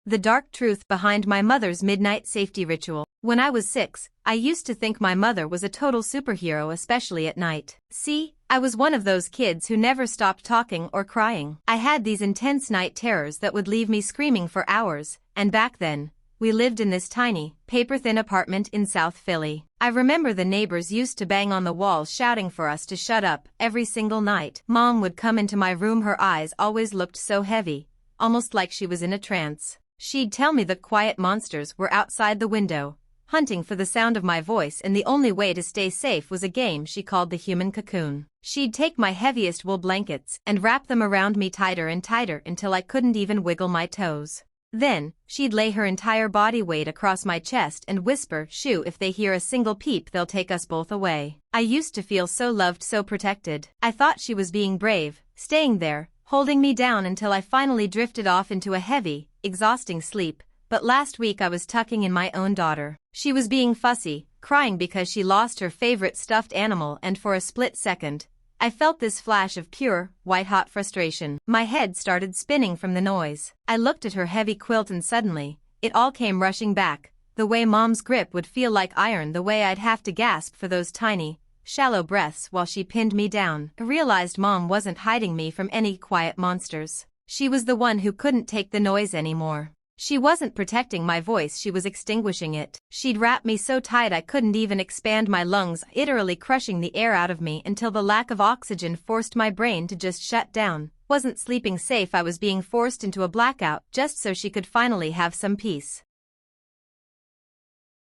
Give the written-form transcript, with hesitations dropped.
The dark truth behind my mother's midnight safety ritual. When I was 6, I used to think my mother was a total superhero, especially at night. See, I was one of those kids who never stopped talking or crying. I had these intense night terrors that would leave me screaming for hours, and back then, we lived in this tiny, paper-thin apartment in South Philly. I remember the neighbors used to bang on the walls shouting for us to shut up every single night. Mom would come into my room, her eyes always looked so heavy, almost like she was in a trance. She'd tell me the quiet monsters were outside the window, hunting for the sound of my voice, and the only way to stay safe was a game she called the human cocoon. She'd take my heaviest wool blankets and wrap them around me tighter and tighter until I couldn't even wiggle my toes. Then, she'd lay her entire body weight across my chest and whisper, "Shoo, if they hear a single peep they'll take us both away." I used to feel so loved, so protected. I thought she was being brave, staying there, holding me down until I finally drifted off into a heavy, exhausting sleep. But last week I was tucking in my own daughter. She was being fussy, crying because she lost her favorite stuffed animal, and for a split second, I felt this flash of pure, white-hot frustration. My head started spinning from the noise. I looked at her heavy quilt and suddenly, it all came rushing back. The way Mom's grip would feel like iron, the way I'd have to gasp for those tiny, shallow breaths while she pinned me down. I realized Mom wasn't hiding me from any quiet monsters. She was the one who couldn't take the noise anymore. She wasn't protecting my voice, she was extinguishing it. She'd wrap me so tight I couldn't even expand my lungs, literally crushing the air out of me until the lack of oxygen forced my brain to just shut down. Wasn't sleeping safe, I was being forced into a blackout just so she could finally have some peace.